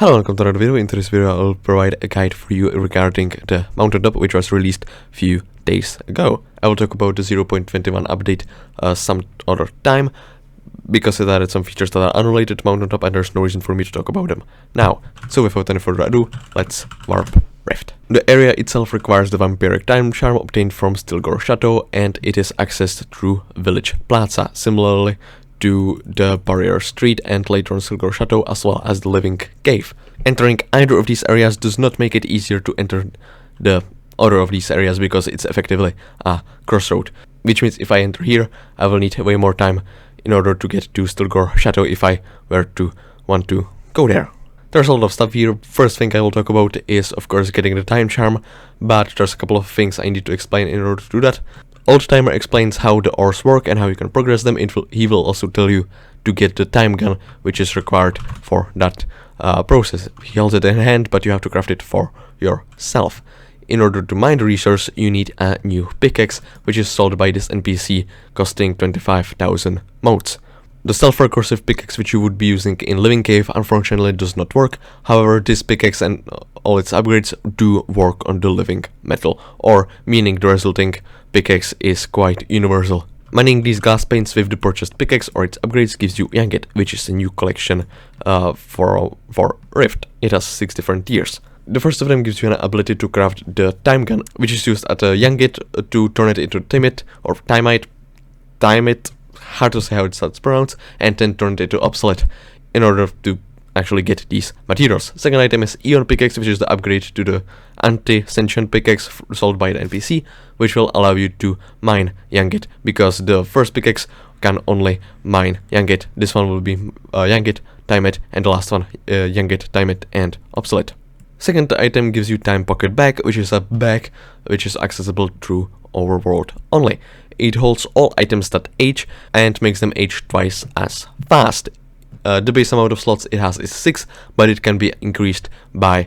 Hello and welcome to another video. In this video I'll provide a guide for you regarding the Mountaintop, which was released a few days ago. I will talk about the 0.21 update some other time, because it added some features that are unrelated to Mountaintop and there's no reason for me to talk about them now. So without any further ado, let's warp Rift. The area itself requires the vampiric time charm obtained from Stilgore Chateau, and it is accessed through Village Plaza, similarly to the Barrier Street and later on Stilgore Chateau, as well as the Living Cave. Entering either of these areas does not make it easier to enter the other of these areas, because it's effectively a crossroad, which means if I enter here I will need way more time in order to get to Stilgore Chateau if I were to want to go there. There's a lot of stuff here. First thing I will talk about is of course getting the time charm, but there's a couple of things I need to explain in order to do that. Old Timer explains how the ores work and how you can progress them. He will also tell you to get the time gun, which is required for that process. He holds it in hand, but you have to craft it for yourself. In order to mine the resource, you need a new pickaxe, which is sold by this NPC, costing 25,000 motes. The self-recursive pickaxe which you would be using in Living Cave unfortunately does not work. However, this pickaxe and all its upgrades do work on the living metal ore, meaning the resulting pickaxe is quite universal. Mining these glass panes with the purchased pickaxe or its upgrades gives you Youngit, which is a new collection for Rift. It has 6 different tiers. The first of them gives you an ability to craft the time gun, which is used at a Youngit to turn it into Timid or Timite, hard to say how it's pronounced, and then turn it into obsolete in order to actually get these materials. Second item is Eon Pickaxe, which is the upgrade to the anti-sentient pickaxe sold by the NPC, which will allow you to mine Youngit, because the first pickaxe can only mine Youngit. This one will be Youngit, Timid, and the last one Youngit, Timid, and obsolete. Second item gives you Time Pocket Bag, which is a bag which is accessible through Overworld only. It holds all items that age and makes them age twice as fast. The base amount of slots it has is 6, but it can be increased by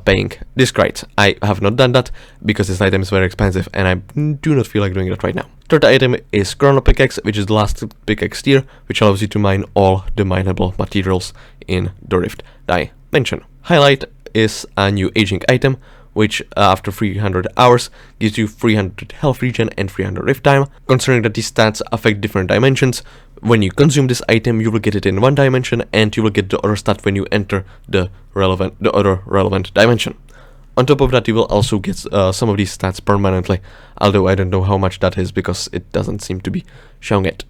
paying disc rights. I have not done that because this item is very expensive and I do not feel like doing that right now. Third item is Chrono Pickaxe, which is the last pickaxe tier, which allows you to mine all the mineable materials in the Rift dimension. Highlight is a new aging item, which after 300 hours gives you 300 health regen and 300 rift time. Considering that these stats affect different dimensions, when you consume this item you will get it in one dimension, and you will get the other stat when you enter the other relevant dimension. On top of that, you will also get some of these stats permanently, although I don't know how much that is because it doesn't seem to be showing it.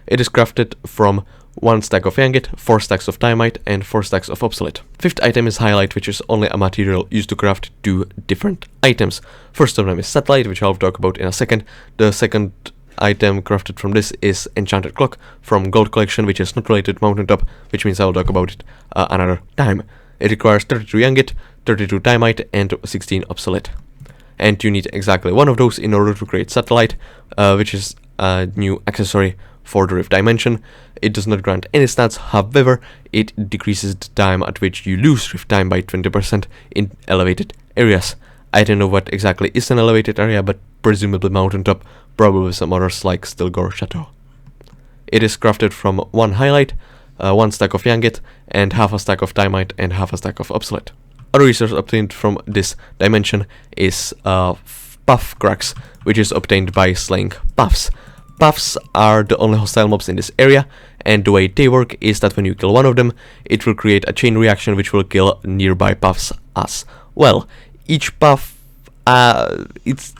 It is crafted from 1 stack of Youngit, 4 stacks of Timite, and 4 stacks of Obsolete. Fifth item is Highlight, which is only a material used to craft 2 different items. First of them is Satellite, which I'll talk about in a second. The second item crafted from this is Enchanted Clock from Gold Collection, which is not related to Mountaintop, which means I'll talk about it another time. It requires 32 Youngit, 32 Timite, and 16 Obsolete. And you need exactly one of those in order to create Satellite, which is a new accessory for the Rift dimension. It does not grant any stats, however, it decreases the time at which you lose Rift time by 20% in elevated areas. I don't know what exactly is an elevated area, but presumably Mountaintop, probably some others like Stilgore Chateau. It is crafted from 1 Highlight, 1 stack of Youngit, and half a stack of Timite, and half a stack of Obsolete. Other resource obtained from this dimension is Puff Cracks, which is obtained by slaying puffs. Puffs are the only hostile mobs in this area, and the way they work is that when you kill one of them, it will create a chain reaction which will kill nearby puffs as well. Each puff, it's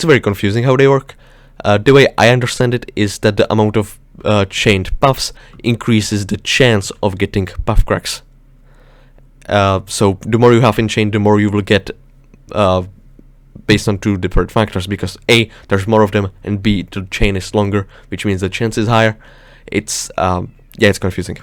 very confusing how they work. The way I understand it is that the amount of chained puffs increases the chance of getting puff cracks. So the more you have in chain, the more you will get based on 2 different factors, because A, there's more of them, and B, the chain is longer, which means the chance is higher. It's confusing.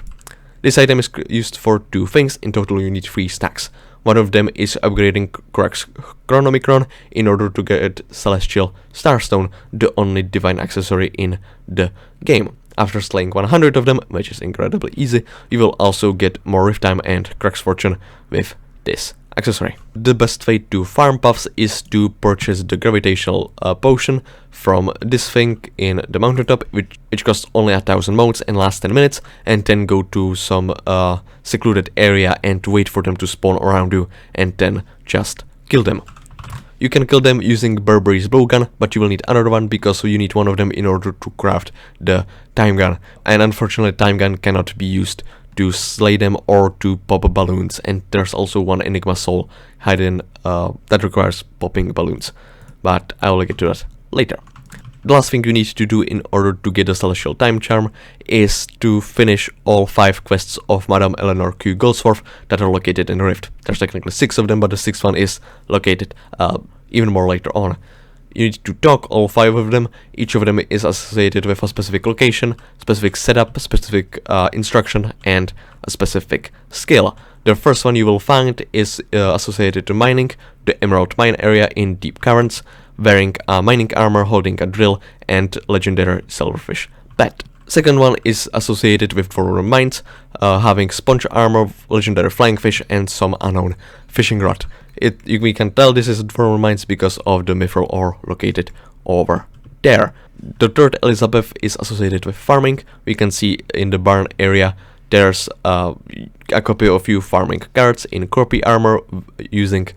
This item is used for 2 things. In total you need 3 stacks. One of them is upgrading Crux Chronomicron in order to get Celestial Starstone, the only divine accessory in the game. After slaying 100 of them, which is incredibly easy, you will also get more Rift Time and Crux Fortune with this accessory. The best way to farm buffs is to purchase the gravitational potion from this thing in the Mountaintop, which costs only 1000 motes and lasts 10 minutes, and then go to some secluded area and wait for them to spawn around you, and then just kill them. You can kill them using Burberry's blowgun, but you will need another one because you need one of them in order to craft the time gun, and unfortunately time gun cannot be used to slay them or to pop balloons, and there's also one Enigma soul hidden that requires popping balloons, but I will get to that later. The last thing you need to do in order to get the Celestial Time Charm is to finish all 5 quests of Madame Eleanor Q. Goldsworth that are located in the Rift. There's technically 6 of them, but the 6th one is located even more later on. You need to talk all 5 of them. Each of them is associated with a specific location, specific setup, specific instruction, and a specific skill. The first one you will find is associated to mining, the Emerald Mine area in Deep Caverns, wearing mining armor, holding a drill, and legendary silverfish pet. Second one is associated with Forward Mines, having sponge armor, legendary flying fish, and some unknown fishing rod. We can tell this is Forward Mines because of the mithril ore located over there. The third Elizabeth is associated with farming. We can see in the barn area there's a copy of you farming carrots in Corpy armor using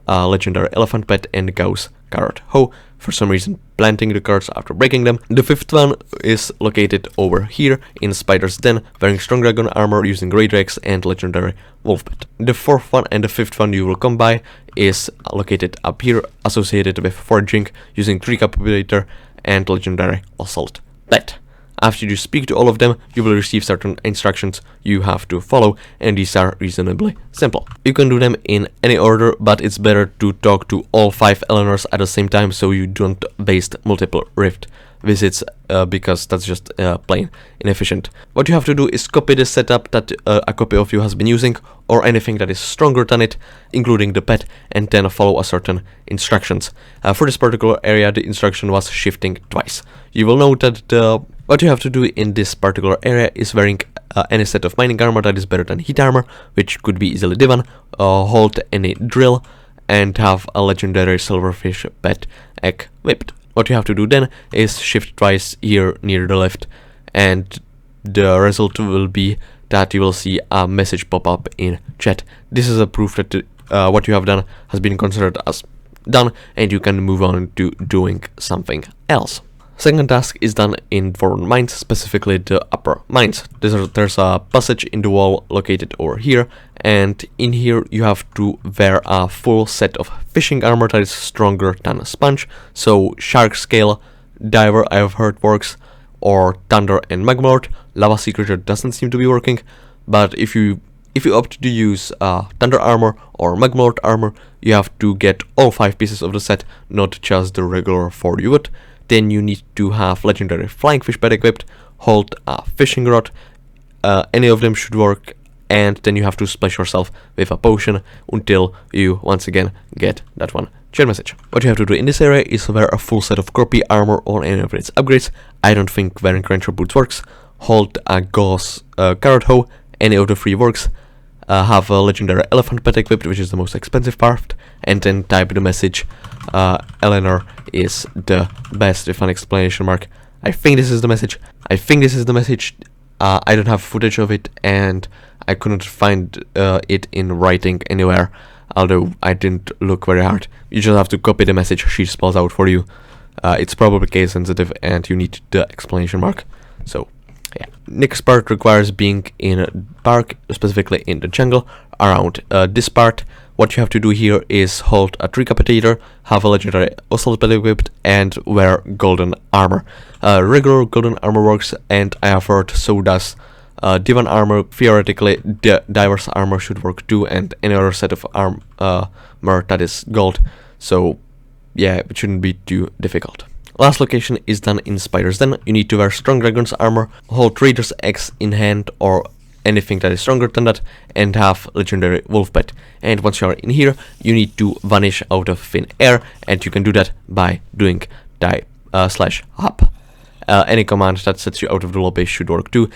legendary elephant pet and Gauss carrot hoe, for some reason planting the carrots after breaking them. The fifth one is located over here in Spider's Den, wearing strong dragon armor using Grey Drakes and legendary wolf pet. The fourth one and the fifth one you will come by is located up here, associated with foraging using Tree Capulator and legendary assault pet. After you speak to all of them, you will receive certain instructions you have to follow, and these are reasonably simple. You can do them in any order, but it's better to talk to all 5 Eleanors at the same time so you don't waste multiple Rift visits, because that's just plain inefficient. What you have to do is copy the setup that a copy of you has been using, or anything that is stronger than it, including the pet, and then follow a certain instructions. For this particular area, the instruction was shifting twice. You will note that what you have to do in this particular area is wearing any set of mining armor that is better than heat armor, which could be easily given, hold any drill, and have a legendary silverfish pet equipped. What you have to do then is shift twice here near the left, and the result will be that you will see a message pop up in chat. This is a proof that what you have done has been considered as done, and you can move on to doing something else. Second task is done in Forward Mines, specifically the upper mines. There's a passage in the wall located over here, and in here you have to wear a full set of fishing armor that is stronger than a sponge. So Shark Scale, Diver I have heard works, or Thunder and Magmlord. Lava Sea Creature doesn't seem to be working, but if you opt to use Thunder armor or Magmlord armor, you have to get all 5 pieces of the set, not just the regular 4 you would. Then you need to have legendary flying fish pet equipped, hold a fishing rod, any of them should work, and then you have to splash yourself with a potion until you once again get that one chat message. What you have to do in this area is wear a full set of Corpy armor on any of its upgrades. I don't think wearing Ranger boots works. Hold a Gauss carrot hoe, any of the 3 works. Have a legendary elephant pet equipped, which is the most expensive part, and then type the message Eleanor is the best with an exclamation mark. I think this is the message. I don't have footage of it, and I couldn't find it in writing anywhere, although I didn't look very hard. You just have to copy the message she spells out for you. It's probably case sensitive and you need the exclamation mark. So yeah. Next part requires being in a park, specifically in the jungle, around this part. What you have to do here is hold a Tree Capitator, have a legendary assault pet equipped, and wear golden armor. Regular golden armor works, and I have heard so does Divan armor. Theoretically, the Diver's armor should work too, and any other set of armor that is gold. So yeah, it shouldn't be too difficult. Last location is done in Spider's Den. You need to wear Strong Dragon's armor, hold Trader's Axe in hand or anything that is stronger than that, and have legendary wolf pet. And once you are in here, you need to vanish out of thin air, and you can do that by doing die /hop. Any command that sets you out of the lobby should work too.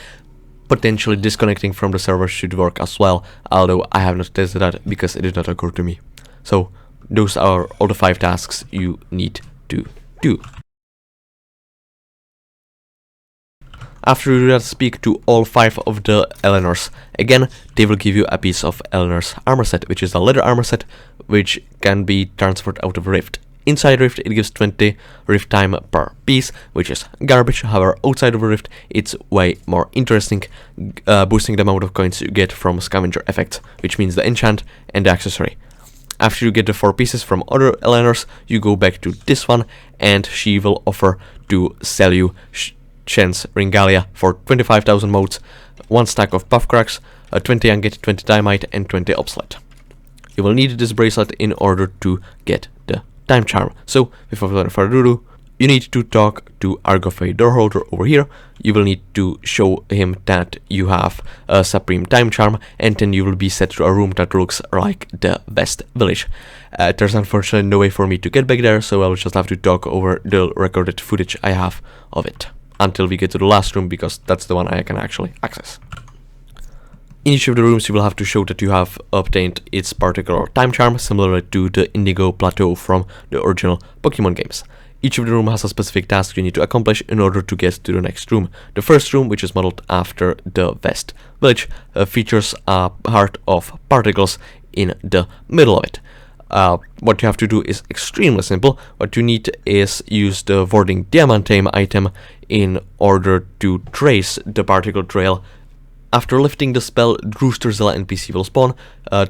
potentially disconnecting from the server should work as well, although I have not tested that because it did not occur to me. So those are all the 5 tasks you need to do. After you do that, speak to all 5 of the Eleanors. Again, they will give you a piece of Eleanor's armor set, which is a leather armor set, which can be transferred out of Rift. Inside Rift, it gives 20 Rift time per piece, which is garbage. However, outside of Rift, it's way more interesting, boosting the amount of coins you get from scavenger effects, which means the enchant and the accessory. After you get the 4 pieces from other Eleanors, you go back to this one, and she will offer to sell you Shen's Ringalia for 25,000 motes, 1 stack of buff cracks, 20 agate, 20 dynamite, and 20 obsolete. You will need this bracelet in order to get the time charm. So, without further ado, you need to talk to Argofay Doorholder over here. You will need to show him that you have a Supreme Time Charm, and then you will be set to a room that looks like the West Village. There's unfortunately no way for me to get back there, so I'll just have to talk over the recorded footage I have of it until we get to the last room, because that's the one I can actually access. In each of the rooms you will have to show that you have obtained its particular time charm, similar to the Indigo Plateau from the original Pokemon games. Each of the room has a specific task you need to accomplish in order to get to the next room. The first room, which is modeled after the West Village, features a heart of particles in the middle of it. What you have to do is extremely simple. What you need is use the Warding Diamantame item in order to trace the particle trail. After lifting the spell, Droosterzilla NPC will spawn.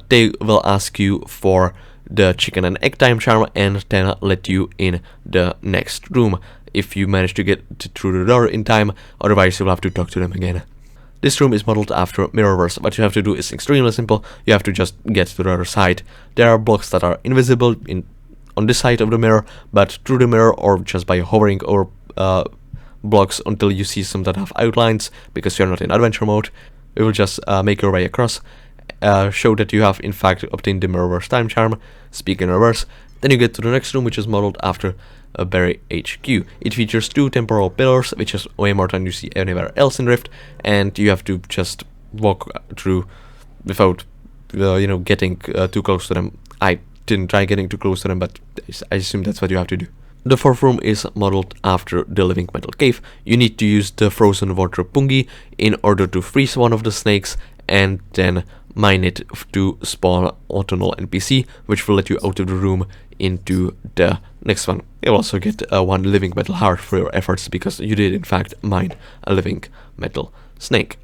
They will ask you for the chicken and egg time charm and then let you in the next room if you manage to get through the door in time, otherwise you'll have to talk to them again. This room is modeled after Mirrorverse. What you have to do is extremely simple. You have to just get to the other side. There are blocks that are invisible on this side of the mirror, but through the mirror or just by hovering over blocks until you see some that have outlines, because you're not in adventure mode, you will just make your way across, show that you have in fact obtained the Mirrorverse time charm, speak in reverse. Then you get to the next room, which is modeled after Berry HQ. It features 2 temporal pillars, which is way more than you see anywhere else in Rift, and you have to just walk through without getting too close to them. I didn't try getting too close to them, but I assume that's what you have to do. The 4th room is modeled after the Living Metal Cave. You need to use the Frozen Water Pungi in order to freeze one of the snakes and then mine it to spawn autumnal NPC, which will let you out of the room into the next one. You'll also get 1 living metal heart for your efforts, because you did in fact mine a living metal snake.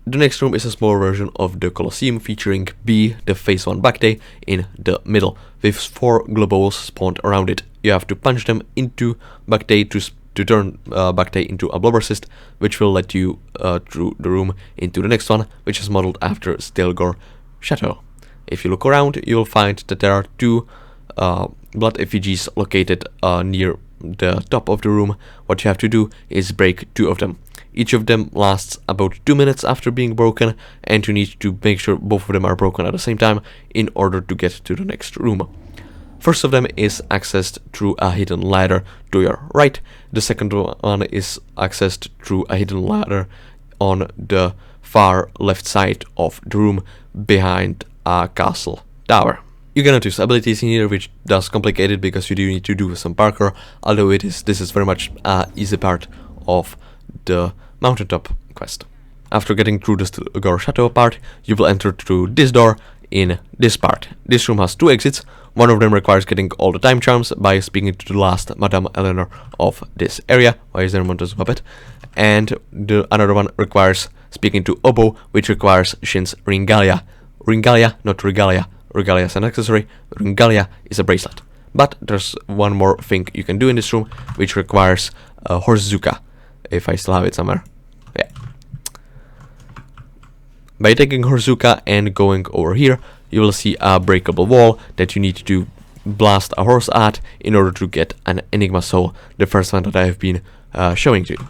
The next room is a small version of the Colosseum, featuring B, the phase 1 Backday, in the middle, with 4 globals spawned around it. You have to punch them into Backday to turn Backday into a blubber cyst, which will let you through the room into the next one, which is modeled after Stilgore Chateau. If you look around, you'll find that there are 2 blood effigies located near the top of the room. What you have to do is break 2 of them. Each of them lasts about 2 minutes after being broken, and you need to make sure both of them are broken at the same time in order to get to the next room. First of them is accessed through a hidden ladder to your right. The second one is accessed through a hidden ladder on the far left side of the room behind a castle tower. You cannot use abilities in here, which does complicate it because you do need to do some parkour, although this is very much an easy part of the Mountaintop quest. After getting through the Stilgore Chateau part, you will enter through this door in this part. This room has 2 exits. One of them requires getting all the time charms by speaking to the last Madame Eleanor of this area. Why is there Monty's puppet? And the another one requires speaking to Obo, which requires Shen's Ringalia. Ringalia, not Regalia. Regalia is an accessory. Ringalia is a bracelet. But there's one more thing you can do in this room, which requires Horzuka, if I still have it somewhere. Yeah. By taking Horzuka and going over here, you will see a breakable wall that you need to blast a horse at in order to get an Enigma soul, the first one that I have been showing to you.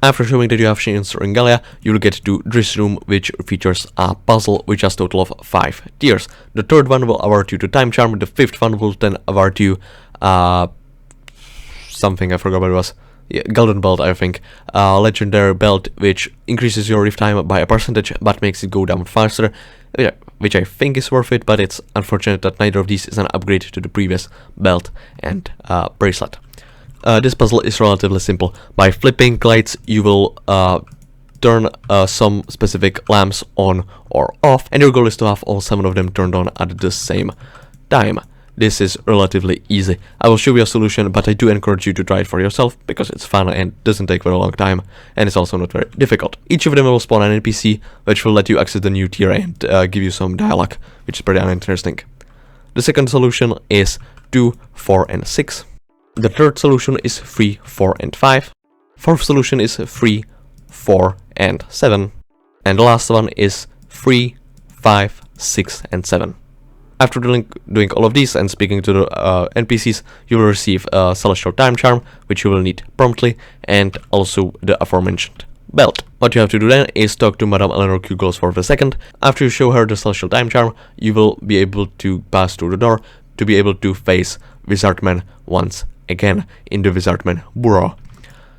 After showing that you have Shen's Ringalia, you will get to this room, which features a puzzle which has a total of 5 tiers. The 3rd one will award you the time charm, the 5th one will then award you something, I forgot what it was. golden belt, I think, legendary belt, which increases your rift time by a percentage, but makes it go down faster, which I think is worth it, but it's unfortunate that neither of these is an upgrade to the previous belt and bracelet. This puzzle is relatively simple. By flipping lights, you will turn some specific lamps on or off, and your goal is to have all 7 of them turned on at the same time. This is relatively easy. I will show you a solution, but I do encourage you to try it for yourself, because it's fun and doesn't take very long time, and it's also not very difficult. Each of them will spawn an NPC, which will let you access the new tier and give you some dialogue, which is pretty uninteresting. The second solution is 2, 4, and 6. The third solution is 3, 4, and 5. Fourth solution is 3, 4, and 7. And the last one is 3, 5, 6, and 7. After doing all of these and speaking to the NPCs, you will receive a Celestial Time Charm, which you will need promptly, and also the aforementioned belt. What you have to do then is talk to Madame Eleanor Kugels for the second. After you show her the Celestial Time Charm, you will be able to pass through the door to be able to face Wizardman once again in the Wizardman Bureau.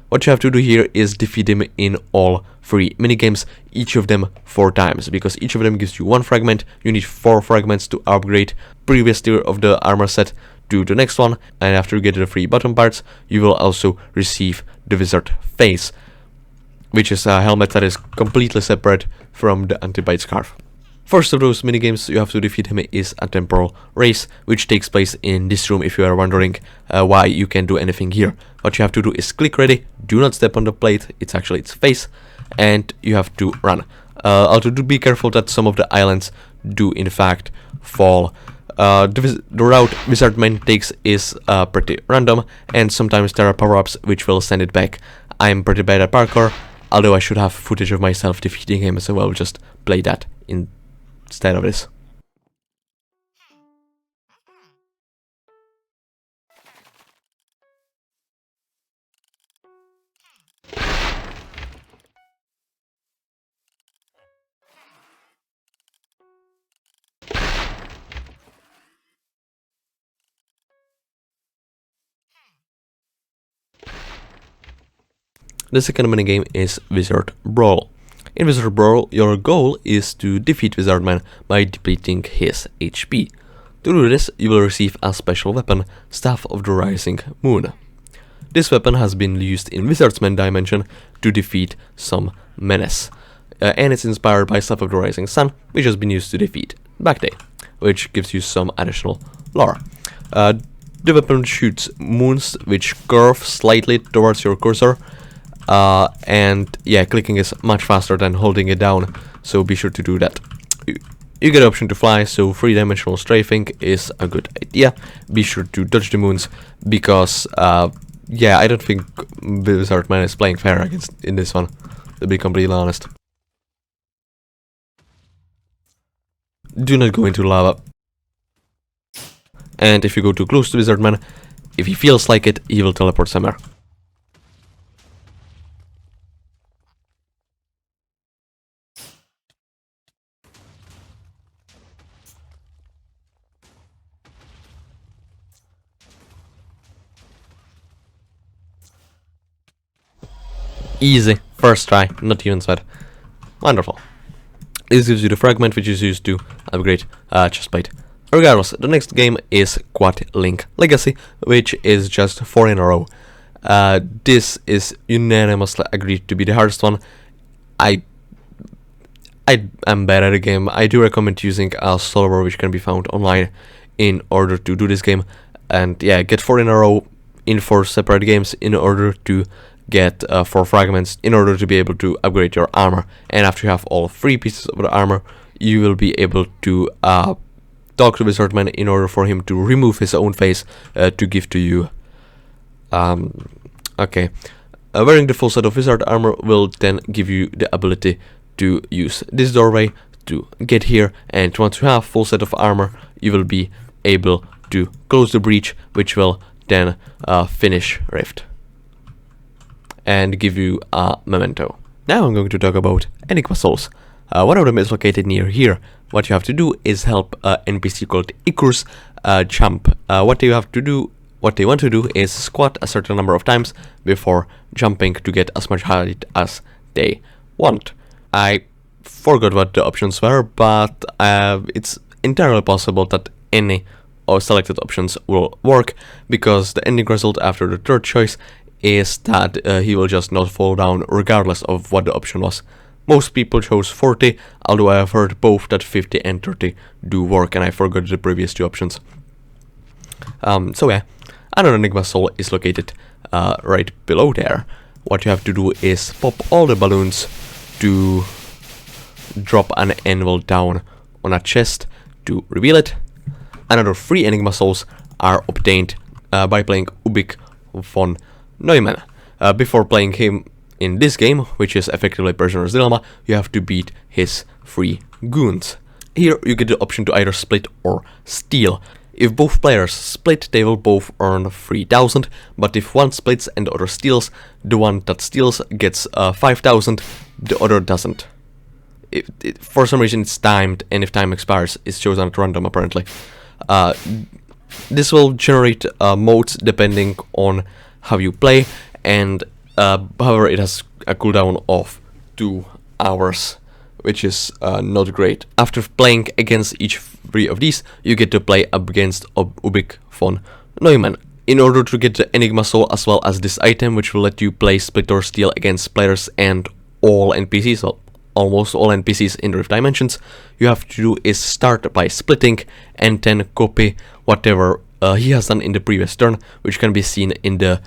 What you have to do here is defeat him in all 3 minigames, each of them 4 times, because each of them gives you 1 fragment. You need 4 fragments to upgrade previous tier of the armor set to the next one, and after you get the 3 bottom parts, you will also receive the wizard face, which is a helmet that is completely separate from the anti-bite scarf. First of those minigames you have to defeat him is a temporal race, which takes place in this room if you are wondering why you can't do anything here. What you have to do is click ready, do not step on the plate, it's actually its face, and you have to run. Also do be careful that some of the islands do in fact fall. The route Wizardman takes is pretty random, and sometimes there are power-ups which will send it back. I'm pretty bad at parkour, although I should have footage of myself defeating him, so I'll just play that instead of this. The second minigame is Wizard Brawl. In Wizard Brawl, your goal is to defeat Wizardman by depleting his HP. To do this, you will receive a special weapon, Staff of the Rising Moon. This weapon has been used in Wizardsman Dimension to defeat some menace, and it's inspired by Staff of the Rising Sun, which has been used to defeat Backday, which gives you some additional lore. The weapon shoots moons which curve slightly towards your cursor, and yeah, clicking is much faster than holding it down, so be sure to do that. You get the option to fly, so 3-dimensional strafing is a good idea. Be sure to dodge the moons, because yeah, I don't think Wizardman is playing fair in this one, to be completely honest. Do not go into lava. And if you go too close to Wizardman, if he feels like it, he will teleport somewhere. Easy, first try, not even sweat. Wonderful. This gives you the fragment which is used to upgrade chestplate. Regardless, the next game is Quad Link Legacy, which is just 4 in a row. This is unanimously agreed to be the hardest one. I am bad at the game. I do recommend using a solver which can be found online in order to do this game. And yeah, get 4 in a row in 4 separate games in order to get 4 fragments in order to be able to upgrade your armor. And after you have all 3 pieces of the armor, you will be able to talk to Wizardman in order for him to remove his own face to give to you. Okay. Wearing the full set of wizard armor will then give you the ability to use this doorway to get here, and once you have full set of armor, you will be able to close the breach, which will then finish Rift and give you a memento. Now I'm going to talk about Enigma souls. One of them is located near here. What you have to do is help an NPC called Ikrus jump. What you have to do what they want to do is squat a certain number of times before jumping to get as much height as they want. I forgot what the options were, but it's entirely possible that any or selected options will work, because the ending result after the third choice is that he will just not fall down regardless of what the option was. Most people chose 40, although I have heard both that 50 and 30 do work, and I forgot the previous two options. So yeah, another Enigma soul is located right below there. What you have to do is pop all the balloons to drop an anvil down on a chest to reveal it. Another 3 Enigma souls are obtained by playing Ubik von Neumann. Before playing him in this game, which is effectively Prisoner's Dilemma, you have to beat his 3 goons. Here you get the option to either split or steal. If both players split, they will both earn 3000, but if one splits and the other steals, the one that steals gets 5000, the other doesn't. For some reason it's timed, and if time expires, it's chosen at random apparently. This will generate modes depending on how you play, and however it has a cooldown of 2 hours, which is not great. After playing against each 3 of these, you get to play against Ubik von Neumann. In order to get the Enigma soul as well as this item, which will let you play split or steal against players and all NPCs, well, almost all NPCs in the Rift Dimensions, you have to do is start by splitting and then copy whatever he has done in the previous turn, which can be seen in the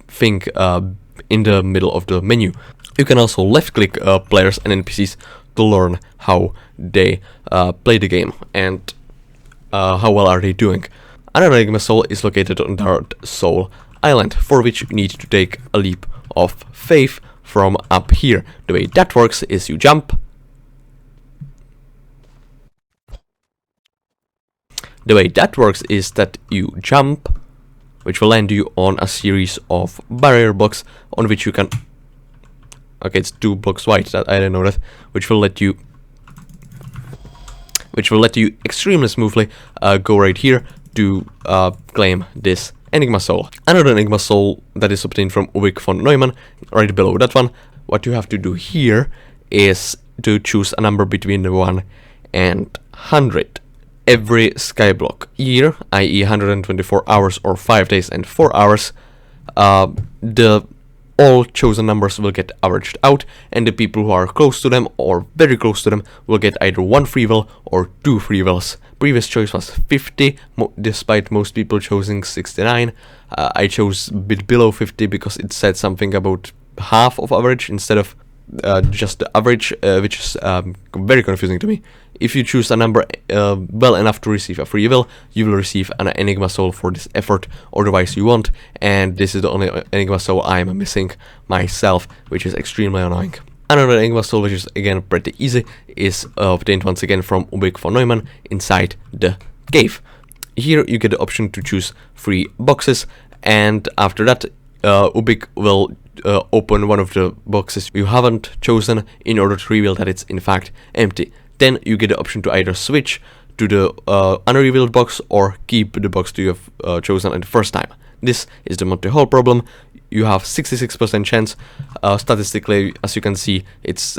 thing in the middle of the menu. You can also left click players and NPCs to learn how they play the game and how well are they doing. Another Enigma soul is located on Dark Soul Island, for which you need to take a leap of faith from up here. The way that works is you jump. The way that works is that you jump, which will land you on a series of barrier blocks on which you can... Okay, it's 2 blocks wide, that I didn't know that, which will let you extremely smoothly go right here to claim this Enigma soul. Another Enigma soul that is obtained from Ubik von Neumann, right below that one. What you have to do here is to choose a number between 1 and 100. Every Skyblock year, i.e. 124 hours or 5 days and 4 hours, all chosen numbers will get averaged out, and the people who are close to them or very close to them will get either 1 free will or 2 free wills. Previous choice was 50, despite most people choosing 69. I chose a bit below 50 because it said something about half of average instead of just the average, which is very confusing to me. If you choose a number well enough to receive a free will, you will receive an Enigma soul for this effort, otherwise you won't, and this is the only Enigma soul I am missing myself, which is extremely annoying. Another Enigma soul, which is again pretty easy, is obtained once again from Ubik von Neumann inside the cave. Here you get the option to choose 3 boxes, and after that Ubik will open one of the boxes you haven't chosen in order to reveal that it's in fact empty. Then you get the option to either switch to the unrevealed box or keep the box you have chosen at the first time. This is the Monty Hall problem. You have 66% chance. Statistically, as you can see, it's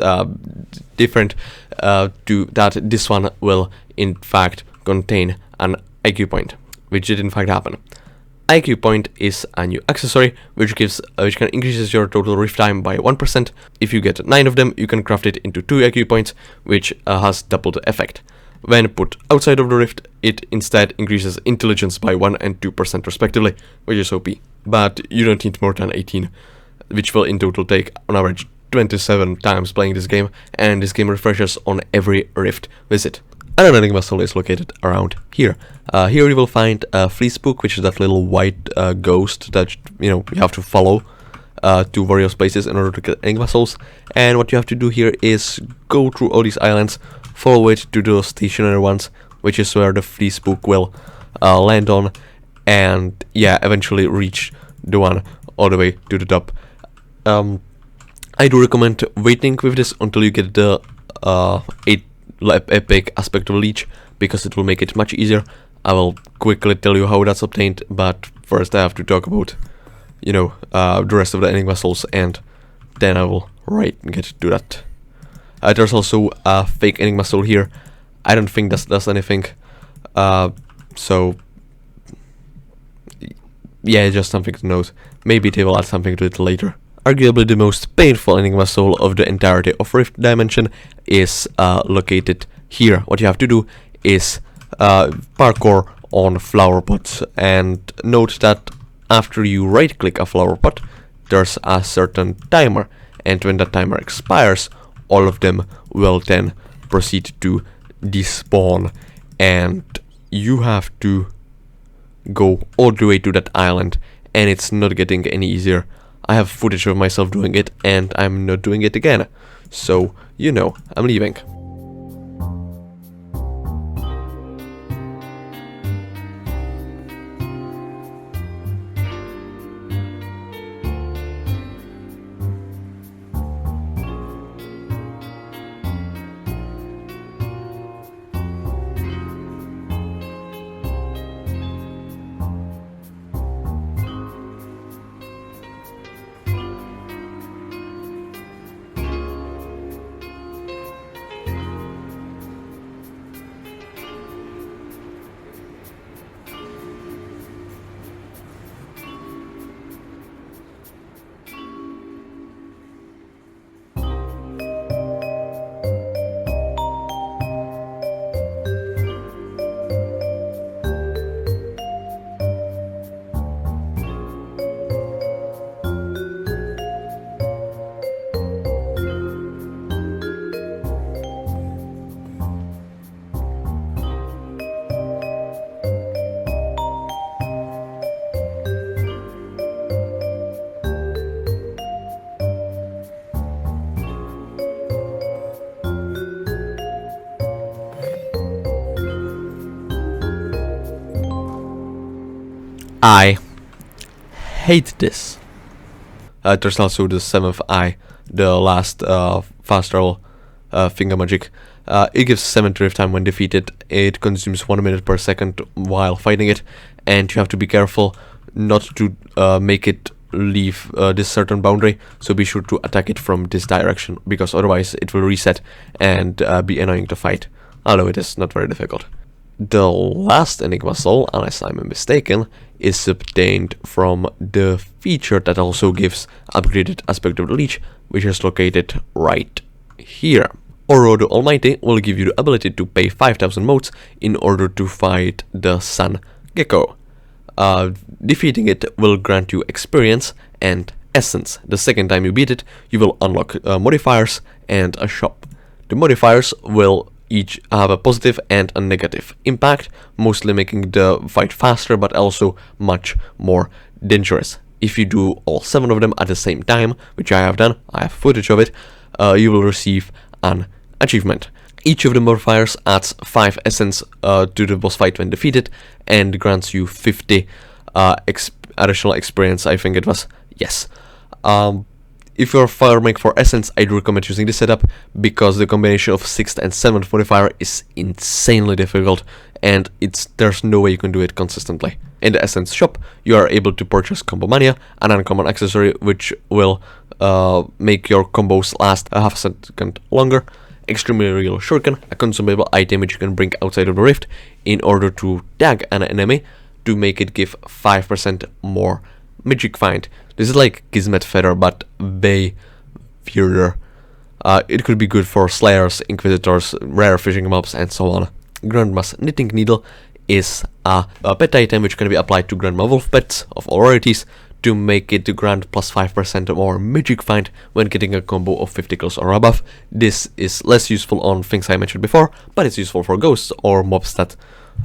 different to that this one will in fact contain an IQ point, which did in fact happen. IQ point is a new accessory which can increases your total rift time by 1%. If you get 9 of them, you can craft it into 2 IQ points, which has double the effect. When put outside of the rift, it instead increases intelligence by 1 and 2% respectively, which is OP. But you don't need more than 18, which will in total take on average 27 times playing this game, and this game refreshes on every rift visit. Another Enigma soul is located around here. Here you will find Fleespook, which is that little white ghost that you have to follow to various places in order to get Enigma souls. And what you have to do here is go through all these islands, follow it to the stationary ones, which is where the Fleespook will land on, and yeah, eventually reach the one all the way to the top. I do recommend waiting with this until you get the epic aspect of leech, because it will make it much easier. I will quickly tell you how that's obtained, but first I have to talk about, you know, the rest of the Enigma souls, and then I will get to that. There's also a fake Enigma soul here. I don't think that does anything. So yeah, just something to note. Maybe they will add something to it later. Arguably the most painful Enigma soul of the entirety of Rift Dimension is located here. What you have to do is parkour on flower pots, and note that after you right click a flower pot, there's a certain timer, and when that timer expires, all of them will then proceed to despawn, and you have to go all the way to that island, and it's not getting any easier. I have footage of myself doing it, and I'm not doing it again. So, you know, I'm leaving. I hate this. There's also the 7th eye, the last fast travel thingamajig. It gives 7 drift time when defeated. It consumes 1 minute per second while fighting it, and you have to be careful not to make it leave this certain boundary, so be sure to attack it from this direction, because otherwise it will reset and be annoying to fight, although it is not very difficult. The last Enigma soul, unless I'm mistaken, is obtained from the feature that also gives upgraded aspect of the leech, which is located right here. Oro the Almighty will give you the ability to pay 5,000 motes in order to fight the Sun Gecko. Defeating it will grant you experience and essence. The second time you beat it, you will unlock modifiers and a shop. The modifiers will each have a positive and a negative impact, mostly making the fight faster but also much more dangerous. If you do all 7 of them at the same time, which I have done, I have footage of it, you will receive an achievement. Each of the modifiers adds 5 essence to the boss fight when defeated, and grants you 50 additional experience, I think it was. Yes. If you're farming for essence, I'd recommend using this setup, because the combination of 6th and 7th modifier is insanely difficult, and there's no way you can do it consistently. In the essence shop, you are able to purchase Combo Mania, an uncommon accessory which will make your combos last a half a second longer. Extremely Real Shuriken, a consumable item which you can bring outside of the rift in order to tag an enemy to make it give 5% more magic find. This is like Kismet Feather, but way weirder. It could be good for Slayers, Inquisitors, rare fishing mobs, and so on. Grandma's Knitting Needle is a pet item which can be applied to Grandma Wolf pets of all rarities to make it grant plus 5% more magic find when getting a combo of 50 kills or above. This is less useful on things I mentioned before, but it's useful for ghosts or mobs that,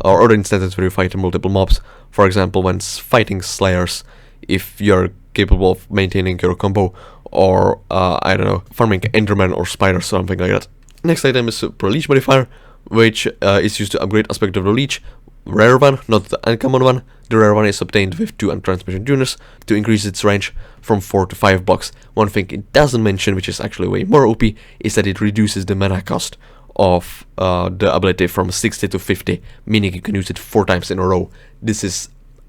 or other instances where you fight multiple mobs. For example, when fighting Slayers, if you're capable of maintaining your combo, or I don't know, farming Enderman or Spiders, something like that. Next item is Super Leech Modifier, which is used to upgrade aspect of the leech. Rare one, not the uncommon one. The rare one is obtained with 2 untransmission tuners to increase its range from 4 to 5 blocks. One thing it doesn't mention, which is actually way more OP, is that it reduces the mana cost of the ability from 60 to 50, meaning you can use it 4 times in a row. This is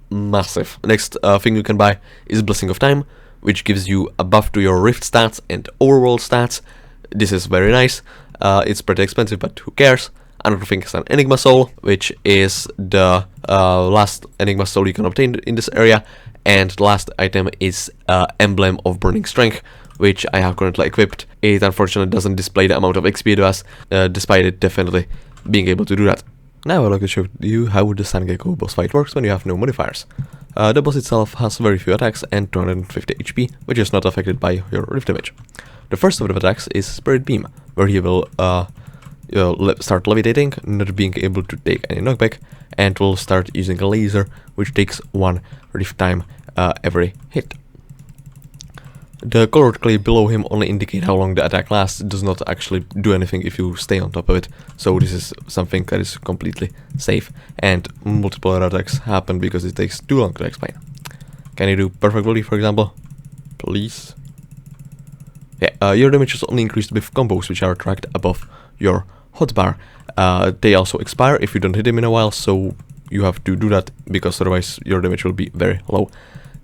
massive. Next thing you can buy is Blessing of Time, which gives you a buff to your Rift stats and Overworld stats. This is very nice. It's pretty expensive, but who cares? Another thing is an Enigma Soul, which is the last Enigma Soul you can obtain in this area. And the last item is Emblem of Burning Strength, which I have currently equipped. It unfortunately doesn't display the amount of XP to us, despite it definitely being able to do that. Now I'd like to show you how the Sun Gecko boss fight works when you have no modifiers. The boss itself has very few attacks and 250 HP, which is not affected by your Rift damage. The first of the attacks is Spirit Beam, where he will start levitating, not being able to take any knockback, and will start using a laser, which takes 1 Rift time every hit. The colored clay below him only indicate how long the attack lasts. It does not actually do anything if you stay on top of it, so this is something that is completely safe, and multiple other attacks happen because it takes too long to explain. Can you do Perfect Volley, for example? Please? Yeah, your damage is only increased with combos which are tracked above your hotbar. They also expire if you don't hit them in a while, so you have to do that because otherwise your damage will be very low.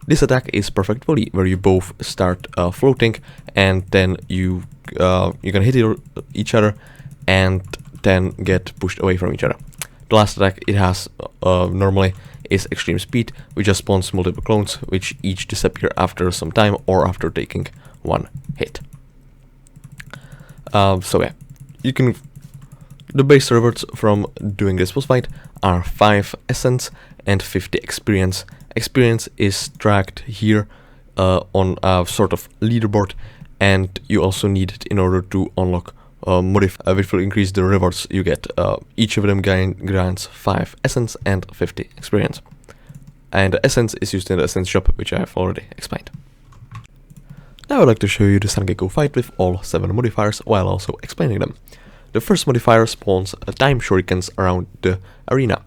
This attack is Perfect Volley, where you both start floating, and then you can hit each other and then get pushed away from each other. The last attack it has normally is Extreme Speed, which just spawns multiple clones, which each disappear after some time or after taking 1 hit. So yeah, you can. The base rewards from doing this boss fight are 5 Essence and 50 Experience. Experience is tracked here on a sort of leaderboard, and you also need it in order to unlock modifier, which will increase the rewards you get. Each of them grants 5 Essence and 50 Experience. And the Essence is used in the Essence shop, which I have already explained. Now I'd like to show you the Sun Gecko fight with all 7 modifiers while also explaining them. The first modifier spawns time shurikens around the arena.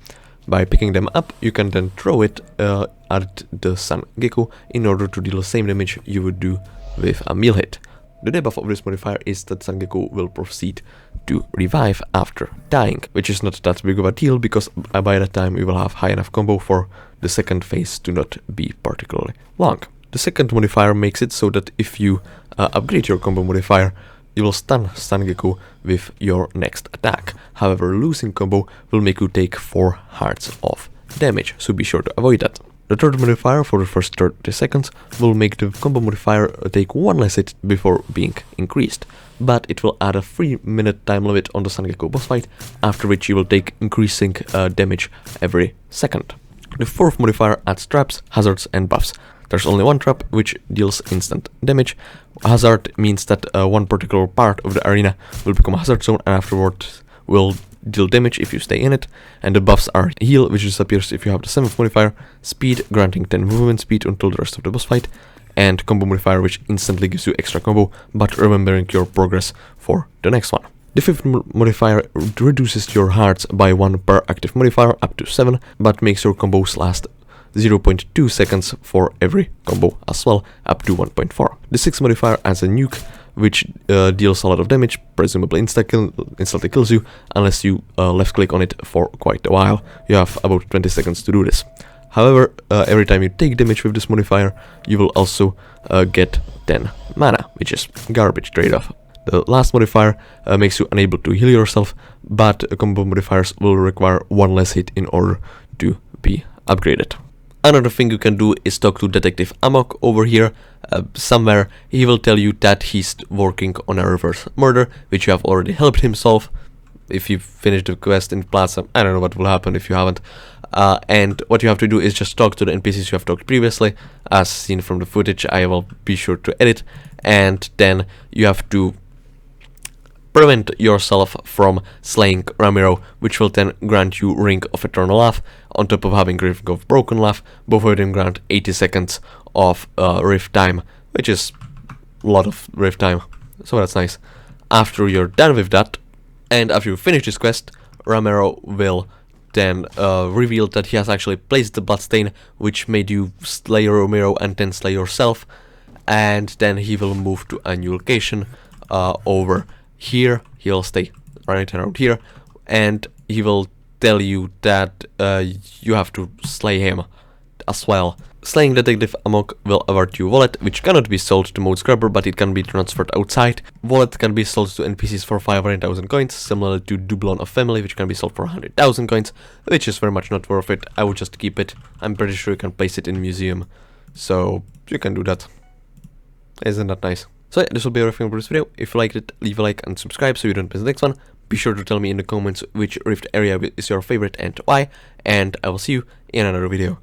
By picking them up, you can then throw it at the Sun Gecko in order to deal the same damage you would do with a melee hit. The debuff of this modifier is that Sun Gecko will proceed to revive after dying, which is not that big of a deal because by that time we will have high enough combo for the second phase to not be particularly long. The second modifier makes it so that if you upgrade your combo modifier, you will stun Sun Gecko with your next attack. However, losing combo will make you take 4 hearts of damage, so be sure to avoid that. The third modifier for the first 30 seconds will make the combo modifier take 1 less hit before being increased, but it will add a 3-minute time limit on the Sun Gecko boss fight, after which you will take increasing damage every second. The fourth modifier adds traps, hazards and buffs. There's only 1 trap which deals instant damage. Hazard means that one particular part of the arena will become a hazard zone and afterwards will deal damage if you stay in it. And the buffs are heal, which disappears if you have the 7th modifier, speed, granting 10 movement speed until the rest of the boss fight, and combo modifier, which instantly gives you extra combo, but remembering your progress for the next one. The 5th modifier reduces your hearts by 1 per active modifier up to 7, but makes your combos last 0.2 seconds for every combo as well, up to 1.4. The 6th modifier adds a nuke, which deals a lot of damage, presumably instantly kills you, unless you left click on it for quite a while. You have about 20 seconds to do this. However, every time you take damage with this modifier, you will also get 10 mana, which is garbage trade-off. The last modifier makes you unable to heal yourself, but combo modifiers will require 1 less hit in order to be upgraded. Another thing you can do is talk to Detective Amog over here. Somewhere he will tell you that he's working on a reverse murder, which you have already helped him solve. If you finish the quest in Plaza, I don't know what will happen if you haven't. And what you have to do is just talk to the NPCs you have talked previously, as seen from the footage. I will be sure to edit. And then you have to prevent yourself from slaying Ramiro, which will then grant you Ring of Eternal Laugh, on top of having Ring of Broken Laugh. Both of them grant 80 seconds of rift time, which is a lot of rift time, so that's nice. After you're done with that, and after you finish this quest, Ramiro will then reveal that he has actually placed the bloodstain, which made you slay Ramiro and then slay yourself, and then he will move to a new location over here. He'll stay right around here, and he will tell you that you have to slay him as well. Slaying Detective Amog will award you wallet, which cannot be sold to Mode Scrubber, but it can be transferred outside. Wallet can be sold to NPCs for 500,000 coins, similar to Doublon of Family, which can be sold for 100,000 coins, which is very much not worth it. I would just keep it. I'm pretty sure you can place it in a museum, so you can do that. Isn't that nice? So yeah, this will be everything for this video. If you liked it, leave a like and subscribe so you don't miss the next one. Be sure to tell me in the comments which Rift area is your favorite and why, and I will see you in another video.